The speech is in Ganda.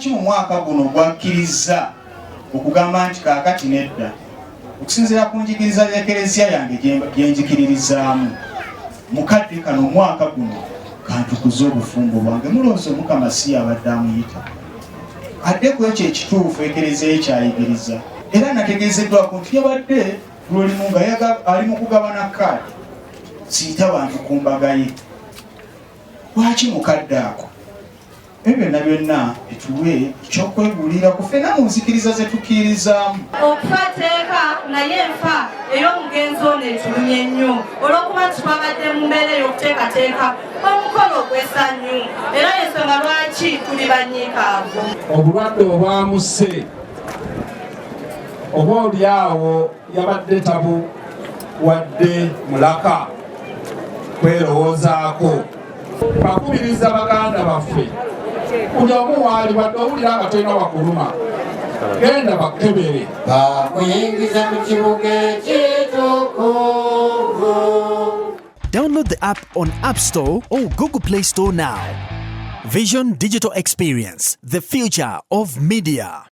lwaki mu mwaka guno gwakkiriza okugamba nti kaakati nedda okusinziira ku njigiriza y'ekereziya yange gyenjikiririzaamu mukadde kano omwaka guno kantukuze obufumbo bwange mulowooza Omukama si abadde amuyita adde ku ekyo ekituufu ekereziya ekyayigiriza era nategeezeddwako nti yabadde lulimu nga ali mu kugabana kaadi siyita bantu ku mbaga ye. Lwaki mukadde ako ebyo byonna etuwe ekyokwegulira ku ffenna mu nzikiriza ze tukkiririzaamu. Okufa teeka naye enfa ey'omugenzi ono etulumye ennyo olw'okuba twabadde mu mbeera ey'okuteekateeka omukolo ogw'essanyu era y'ensonga lwaki tuli banyiikaavu. Obulwadde obwamuse oba oli awo yabadde tabu wadde mulaka kwerowoozaako. Bakubiriza baganda baffe buli omu waali wadde owulira nga tolina wakuluma genda bakebere bakuyingiza mu kibuga ekitukuvu. Download the app on App Store or Google Play Store now. Vision Digital Experience, the future of media.